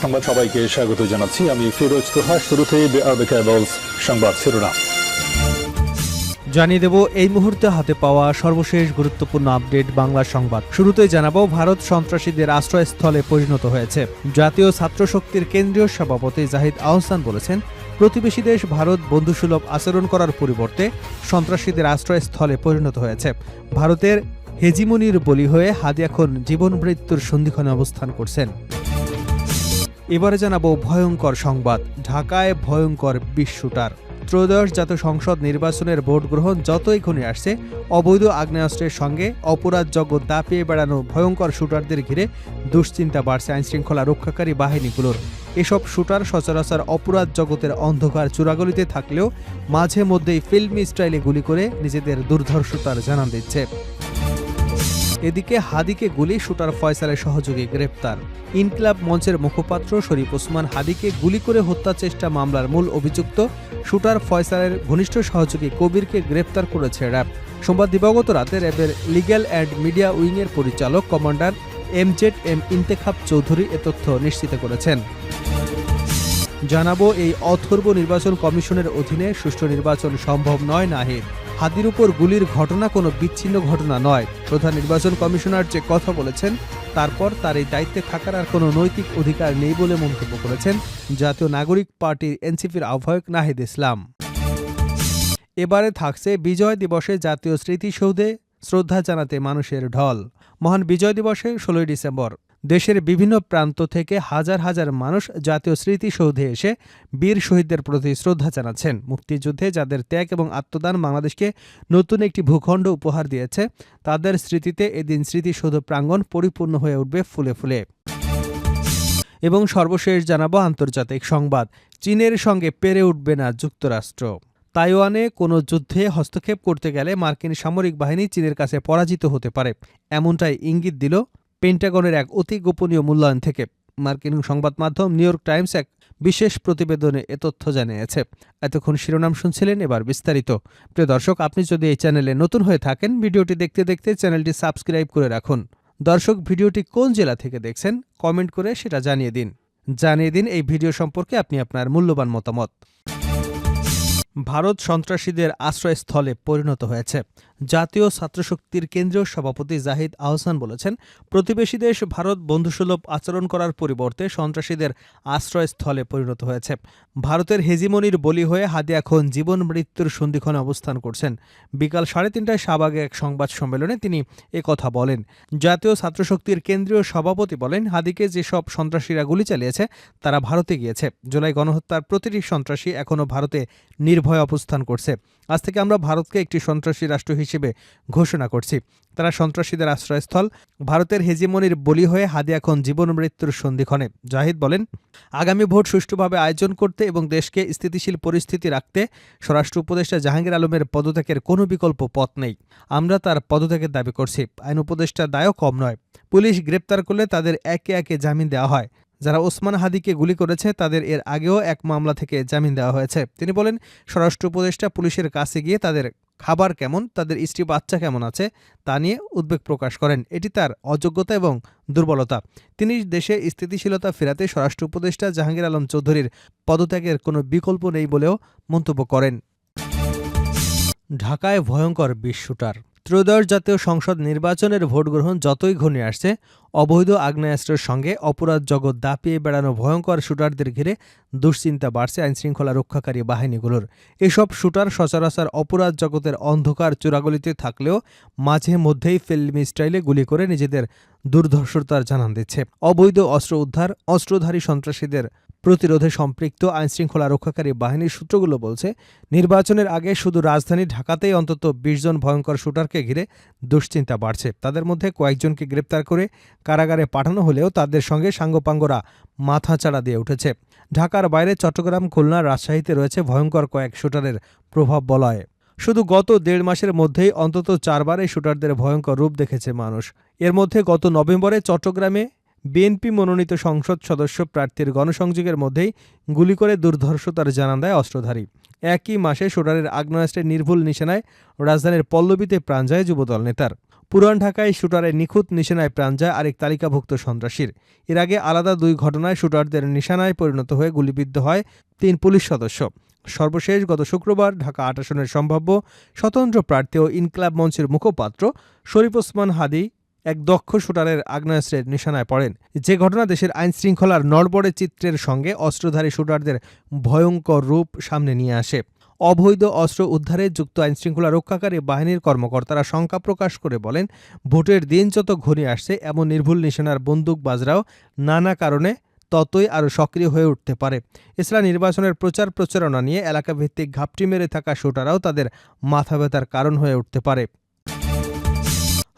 সংবাদ সবাইকে স্বাগত জানাচ্ছি। আমি ফিরোজ তোহা। শুরুতেই সংবাদ শিরোনাম জানিয়ে দেব এই মুহূর্তে হাতে পাওয়া সর্বশেষ গুরুত্বপূর্ণ আপডেট বাংলা সংবাদ। শুরুতেই জানাবো, ভারত সন্ত্রাসীদের আশ্রয়স্থলে পরিণত হয়েছে। জাতীয় ছাত্র শক্তির কেন্দ্রীয় সভাপতি জাহিদ আহসান বলেছেন, প্রতিবেশী দেশ ভারত বন্ধুসুলভ আচরণ করার পরিবর্তে সন্ত্রাসীদের আশ্রয়স্থলে পরিণত হয়েছে। ভারতের হেজিমনির বলি হয়ে হাদি এখন জীবন মৃত্যুর সন্ধিক্ষণে অবস্থান করছেন। এবারে জানাবো ভয়ঙ্কর সংবাদ। ঢাকায় ভয়ঙ্কর 20 শুটার। ত্রয়োদশ জাতীয় সংসদ নির্বাচনের ভোট গ্রহণ যতই ঘনিয়ে আসছে, অবৈধ আগ্নেয়াস্ত্রের সঙ্গে অপরাধ জগৎ দাপিয়ে বেড়ানো ভয়ঙ্কর শুটারদের ঘিরে দুশ্চিন্তা বাড়ছে আইনশৃঙ্খলা রক্ষাকারী বাহিনীগুলোর। এসব শুটার সচরাচর অপরাধ জগতের অন্ধকার চূড়াগলিতে থাকলেও মাঝে মধ্যেই ফিল্মি স্টাইলে গুলি করে নিজেদের দুর্ধর্ষতার জানান দিচ্ছে। এদিকে হাদিকে গুলি, শুটার ফয়সালের সহযোগী গ্রেপ্তার। ইনকিলাব মঞ্চের মুখপাত্র শরীফ ওসমান হাদিকে গুলি করে হত্যা চেষ্টা মামলার মূল অভিযুক্ত শুটার ফয়সালের ঘনিষ্ঠ সহযোগী কবিরকে গ্রেপ্তার করেছে র্যাব। সোমবার দিবাগত রাতে র্যাবের লিগ্যাল অ্যান্ড মিডিয়া উইংয়ের পরিচালক কমান্ডার এমজেড ইন্তেখাব চৌধুরী এ তথ্য নিশ্চিত করেছেন। জানাবো, এই অথর্ব নির্বাচন কমিশনের অধীনে সুষ্ঠু নির্বাচন সম্ভব নয় নাহিদ। হাদির উপর গুলির ঘটনা কোনো বিচ্ছিন্ন ঘটনা নয়। প্রধান নির্বাচন কমিশনার যে কথা বলেছেন, তারপর তার এই দায়িত্বে থাকার আর কোনো নৈতিক অধিকার নেই বলে মন্তব্য করেছেন জাতীয় নাগরিক পার্টির এনসিপির আহ্বায়ক নাহিদ ইসলাম। এবারে থাকছে বিজয় দিবসে জাতীয় স্মৃতিসৌধে শ্রদ্ধা জানাতে মানুষের ঢল। মহান বিজয় দিবসে 16 ডিসেম্বর দেশের বিভিন্ন প্রান্ত থেকে হাজার হাজার মানুষ জাতীয় স্মৃতিসৌধে এসে বীর শহীদদের প্রতি শ্রদ্ধা জানাচ্ছেন। মুক্তিযুদ্ধে যাদের ত্যাগ এবং আত্মদান বাংলাদেশকে নতুন একটি ভূখণ্ড উপহার দিয়েছে, তাদের স্মৃতিতে এদিন স্মৃতিসৌধ প্রাঙ্গণ পরিপূর্ণ হয়ে উঠবে ফুলে ফুলে। এবং সর্বশেষ জানাবো আন্তর্জাতিক সংবাদ। চীনের সঙ্গে পেরে উঠবে না যুক্তরাষ্ট্র। তাইওয়ানে কোনো যুদ্ধে হস্তক্ষেপ করতে গেলে মার্কিন সামরিক বাহিনী চীনের কাছে পরাজিত হতে পারে, এমনটাই ইঙ্গিত দিল পেন্টাগনের এক অতি গোপনীয় মূল্যায়ন থেকে। মার্কিন সংবাদ মাধ্যম নিউ ইয়র্ক টাইমস এক বিশেষ প্রতিবেদনে এ তথ্য জানিয়েছে। এতক্ষণ শিরোনাম শুনছিলেন, এবার বিস্তারিত। প্রিয় দর্শক, আপনি যদি এই চ্যানেলে নতুন হয়ে থাকেন, ভিডিওটি দেখতে দেখতে চ্যানেলটি সাবস্ক্রাইব করে রাখুন। দর্শক, ভিডিওটি কোন জেলা থেকে দেখছেন কমেন্ট করে সেটা জানিয়ে দিন এই ভিডিও সম্পর্কে আপনি আপনার মূল্যবান মতামত। ভারত সন্ত্রাসীদের আশ্রয়স্থলে পরিণত হয়েছে। জাতীয় ছাত্রশক্তির কেন্দ্রীয় সভাপতি জাহিদ আহসান বলেছেন, প্রতিবেশী দেশ ভারত বন্ধুসুলভ আচরণ করার পরিবর্তে সন্ত্রাসীদের আশ্রয়স্থলে পরিণত হয়েছে। ভারতের হেজিমনির বলি হয়ে হাদি এখন জীবন মৃত্যুর সন্ধিক্ষণে অবস্থান করছেন। বিকাল 3:30টায় শাহবাগে এক সংবাদ সম্মেলনে তিনি কথা বলেন। জাতীয় ছাত্রশক্তির কেন্দ্রীয় সভাপতি বলেন, হাদিকে যেসব সন্ত্রাসীরা গুলি চালিয়েছে তারা ভারতে গিয়েছে। জুলাই গণহত্যার প্রতিটি সন্ত্রাসী এখনও ভারতে নির্ভয় অবস্থান করছে। আজ থেকে আমরা ভারতকে একটি সন্ত্রাসী রাষ্ট্র হিসেবে ঘোষণা করছি। তারা সন্ত্রাসীদের আশ্রয়স্থল। ভারতের হেজিমনির বলি হয়ে হাদি এখন জীবন মৃত্যুর সন্ধিক্ষণে। জাহিদ বলেন, আগামী ভোট সুষ্ঠুভাবে আয়োজন করতে এবং দেশকে স্থিতিশীল পরিস্থিতি রাখতে স্বরাষ্ট্র উপদেষ্টা জাহাঙ্গীর আলমের পদত্যাগের কোনো বিকল্প পথ নেই। আমরা তার পদত্যাগের দাবি করছি। আইন উপদেষ্টার দায়ও কম নয়। পুলিশ গ্রেপ্তার করলে তাদের একে একে জামিন দেওয়া হয়। যারা ওসমান হাদিকে গুলি করেছে তাদের এর আগেও এক মামলা থেকে জামিন দেওয়া হয়েছে। তিনি বলেন, স্বরাষ্ট্র উপদেষ্টা পুলিশের কাছে গিয়ে তাদের খাবার কেমন, তাদের স্ত্রী বাচ্চা কেমন আছে তা নিয়ে উদ্বেগ প্রকাশ করেন। এটি তার অযোগ্যতা এবং দুর্বলতা। তিনি দেশে স্থিতিশীলতা ফেরাতে স্বরাষ্ট্র উপদেষ্টা জাহাঙ্গীর আলম চৌধুরীর পদত্যাগের কোনো বিকল্প নেই বলেও মন্তব্য করেন। ঢাকায় ভয়ঙ্কর 20 শুটার। ত্রয়োদশ জাতীয় সংসদ নির্বাচনের ভোট গ্রহণ যতই ঘনিয়ে আসছে, অবৈধ আগ্নেয়াস্ত্রের সঙ্গে অপরাধ জগৎ দাপিয়ে বেড়ানো ভয়ঙ্কর শুটারদের ঘিরে দুশ্চিন্তা বাড়ছে আইনশৃঙ্খলা রক্ষাকারী বাহিনীগুলোর। এসব শুটার সচরাচর অপরাধ জগতের অন্ধকার চূড়াগলিতে থাকলেও মাঝে মধ্যেই ফিল্মি স্টাইলে গুলি করে নিজেদের দুর্ধর্ষতার জানান দিচ্ছে। অবৈধ অস্ত্র উদ্ধার, অস্ত্রধারী সন্ত্রাসীদের প্রতিরোধে সম্পৃক্ত আইনশৃঙ্খলা রক্ষাকারী বাহিনীর সূত্রগুলো বলছে, নির্বাচনের আগে শুধু রাজধানী ঢাকাতেই অন্তত 20 জন ভয়ঙ্কর শুটারকে ঘিরে দুশ্চিন্তা বাড়ছে। তাদের মধ্যে কয়েকজনকে গ্রেপ্তার করে কারাগারে পাঠানো হলেও তাদের সঙ্গে সাঙ্গপাঙ্গরা মাথাচাড়া দিয়ে উঠেছে। ঢাকার বাইরে চট্টগ্রাম, খুলনা, রাজশাহীতে রয়েছে ভয়ঙ্কর কয়েক শুটারের প্রভাব বলয়। শুধু গত 1.5 মাসের মধ্যেই অন্তত 4 বার এই শুটারদের ভয়ঙ্কর রূপ দেখেছে মানুষ। এর মধ্যে গত নভেম্বরে চট্টগ্রামে বিএনপি মনোনীত সংসদ সদস্য প্রার্থীর গণসংযোগের মধ্যেই গুলি করে দুর্ধর্ষতার জানান দেয় অস্ত্রধারী। একই মাসে শুটারের আগ্নেয়াস্ত্রের নির্ভুল নিশানায় রাজধানীর পল্লবীতে প্রাণ যায় যুবদল নেতার। পুরান ঢাকায় শুটারের নিখুঁত নিশানায় প্রাণ যায় আরেক তালিকাভুক্ত সন্ত্রাসীর। এর আগে আলাদা 2 ঘটনায় শুটারদের নিশানায় পরিণত হয়ে গুলিবিদ্ধ হয় 3 পুলিশ সদস্য। সর্বশেষ গত শুক্রবার ঢাকা 8 আসনের সম্ভাব্য স্বতন্ত্র প্রার্থী ও ইনকিলাব মঞ্চের মুখপাত্র শরীফ ওসমান হাদী এক দক্ষ শুটারের আগ্নেয়াস্ত্রের নিশানায় পড়েন, যে ঘটনা দেশের আইনশৃঙ্খলার নড়বড়ে চিত্রের সঙ্গে অস্ত্রধারী শুটারদের ভয়ঙ্কর রূপ সামনে নিয়ে আসে। অবৈধ অস্ত্র উদ্ধারে যুক্ত আইনশৃঙ্খলা রক্ষাকারী বাহিনীর কর্মকর্তারা শঙ্কা প্রকাশ করে বলেন, ভোটের দিন যত ঘনিয়ে আসছে এমন নির্ভুল নিশানার বন্দুকবাজরাও নানা কারণে ততই আরও সক্রিয় হয়ে উঠতে পারে। এছাড়া নির্বাচনের প্রচার প্রচারণা নিয়ে এলাকাভিত্তিক ঘাপটি মেরে থাকা শুটাররাও তাদের মাথা ব্যথার কারণ হয়ে উঠতে পারে।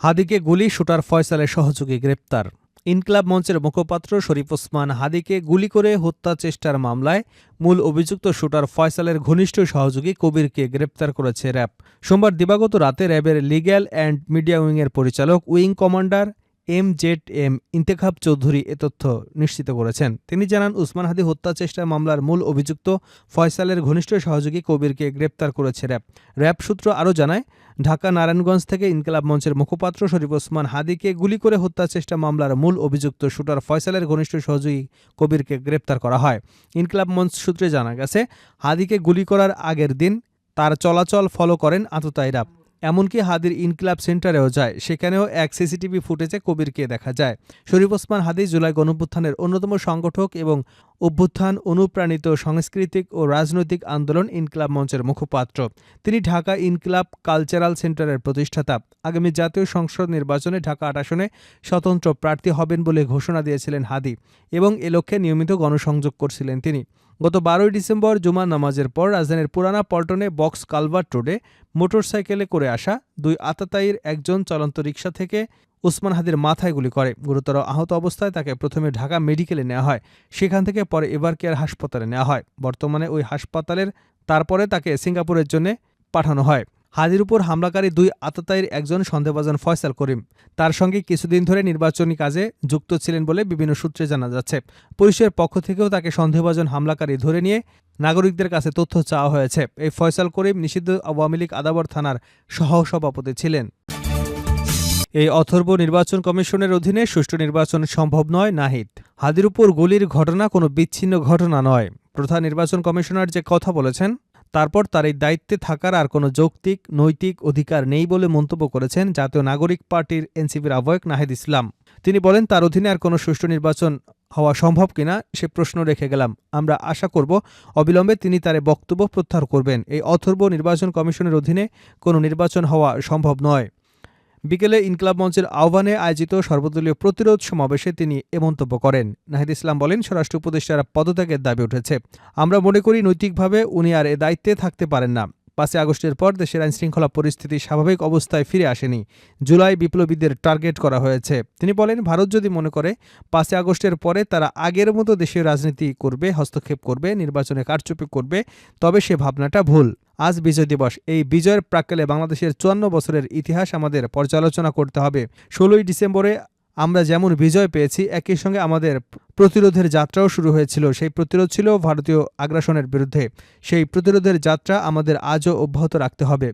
হাদীকে গুলি, শুটার ফয়সালের সহযোগী গ্রেপ্তার। ইনকিলাব মঞ্চের মুখপাত্র শরীফ ওসমান হাদীকে গুলি করে হত্যা চেষ্টার মামলায় মূল অভিযুক্ত শুটার ফয়সালের ঘনিষ্ঠ সহযোগী কবিরকে গ্রেপ্তার করেছে র্যাব। সোমবার দিবাগত রাতে র্যাবের লিগ্যাল অ্যান্ড মিডিয়া উইংয়ের পরিচালক wing commander MZM Intekhab Chowdhury এ তথ্য নিশ্চিত করেছেন। তিনি জানান, ওসমান হাদী হত্যা চেষ্টা মামলার মূল অভিযুক্ত ফয়সালের ঘনিষ্ঠ সহযোগী কবিরকে গ্রেপ্তার করেছে র্যাব। র্যাব সূত্র আরও জানায়, ঢাকা নারায়ণগঞ্জ থেকে ইনকিলাব মঞ্চের মুখপাত্র শরীফ ওসমান হাদীকে গুলি করে হত্যা চেষ্টা মামলার মূল অভিযুক্ত শুটার ফয়সালের ঘনিষ্ঠ সহযোগী কবিরকে গ্রেপ্তার করা হয়। ইনকিলাব মঞ্চ সূত্রে জানা গেছে, হাদীকে গুলি করার আগের দিন তার চলাচল ফলো করেন আততায়ীরা। এমনকি হাদীর ইনকিলাব সেন্টারেও যায়, সেখানেও এক সিসিটিভি ফুটেজে কবিরকে দেখা যায়। শরীফ ওসমান হাদী জুলাই গণঅভ্যুত্থানের অন্যতম সংগঠক এবং অভ্যুত্থান অনুপ্রাণিত সাংস্কৃতিক ও রাজনৈতিক আন্দোলন ইনকিলাব মঞ্চের মুখপাত্র। তিনি ঢাকা ইনকিলাব কালচারাল সেন্টারের প্রতিষ্ঠাতা। আগামী জাতীয় সংসদ নির্বাচনে ঢাকা 8 আসনে স্বতন্ত্র প্রার্থী হবেন বলে ঘোষণা দিয়েছিলেন হাদী এবং এ লক্ষ্যে নিয়মিত গণসংযোগ করছিলেন তিনি। গত 12 ডিসেম্বর জুমার নামাজের পর রাজধানীর পুরানা পল্টনে বক্স কালভার্ট রোডে মোটরসাইকেলে করে আসা 2 আততায়ীর একজন চলন্ত রিকশা থেকে ওসমান হাদীর মাথায় গুলি করে। গুরুতর আহত অবস্থায় তাকে প্রথমে ঢাকা মেডিকেলে নেওয়া হয়, সেখান থেকে পরে এভারকেয়ার হাসপাতালে নেওয়া হয়। বর্তমানে ওই হাসপাতালের তারপরে তাকে সিঙ্গাপুরের জন্য পাঠানো হয়। হাদীর উপর হামলাকারী 2 আততায়ীর একজন সন্দেহভাজন ফয়সাল করিম। তার সঙ্গে কিছুদিন ধরে নির্বাচনী কাজে যুক্ত ছিলেন বলে বিভিন্ন সূত্রে জানা যাচ্ছে। পুলিশের পক্ষ থেকেও তাকে সন্দেহভাজন হামলাকারী ধরে নিয়ে নাগরিকদের কাছে তথ্য চাওয়া হয়েছে। এই ফয়সাল করিম নিষিদ্ধ আওয়ামী লীগ আদাবর থানার সহসভাপতি ছিলেন। এই অথর্ব নির্বাচন কমিশনের অধীনে সুষ্ঠু নির্বাচন সম্ভব নয় নাহিদ। হাদীর উপর গুলির ঘটনা কোনো বিচ্ছিন্ন ঘটনা নয়। প্রধান নির্বাচন কমিশনার যে কথা বলেছেন, তারপর তার এই দায়িত্বে থাকার আর কোনো যৌক্তিক নৈতিক অধিকার নেই বলে মন্তব্য করেছেন জাতীয় নাগরিক পার্টির এনসিপির আহ্বায়ক নাহিদ ইসলাম। তিনি বলেন, তার অধীনে আর কোনো সুষ্ঠু নির্বাচন হওয়া সম্ভব কিনা সে প্রশ্ন রেখে গেলাম। আমরা আশা করব অবিলম্বে তিনি তার বক্তব্য প্রত্যাহার করবেন। এই অথর্ব নির্বাচন কমিশনের অধীনে কোনো নির্বাচন হওয়া সম্ভব নয়। বিকেলে ইনকিলাব মঞ্চের আহ্বানে আয়োজিত সর্বদলীয় প্রতিরোধ সমাবেশে তিনি এ মন্তব্য করেন। নাহিদ ইসলাম বলেন, স্বরাষ্ট্র উপদেষ্টার পদত্যাগের দাবি উঠেছে। আমরা মনে করি নৈতিকভাবে উনি আর এ দায়িত্বে থাকতে পারেন না। 5 আগস্টের পর দেশের আইনশৃঙ্খলা পরিস্থিতি স্বাভাবিক অবস্থায় ফিরে আসেনি। জুলাই বিপ্লবীদের টার্গেট করা হয়েছে। তিনি বলেন, ভারত যদি মনে করে 5 আগস্টের পরে তারা আগের মতো দেশের রাজনীতি করবে, হস্তক্ষেপ করবে, নির্বাচনে কারচুপি করবে, তবে সে ভাবনাটা ভুল। আজ বিজয় দিবস। এই বিজয়ের প্রাক্কালে বাংলাদেশের 54 বছরের ইতিহাস আমাদের পর্যালোচনা করতে হবে। 16ই ডিসেম্বরে আমরা যেমন বিজয় পেয়েছি, একই সঙ্গে আমাদের প্রতিরোধের যাত্রাও শুরু হয়েছিল। সেই প্রতিরোধ ছিল ভারতীয় আগ্রাসনের বিরুদ্ধে। সেই প্রতিরোধের যাত্রা আমাদের আজও অব্যাহত রাখতে হবে।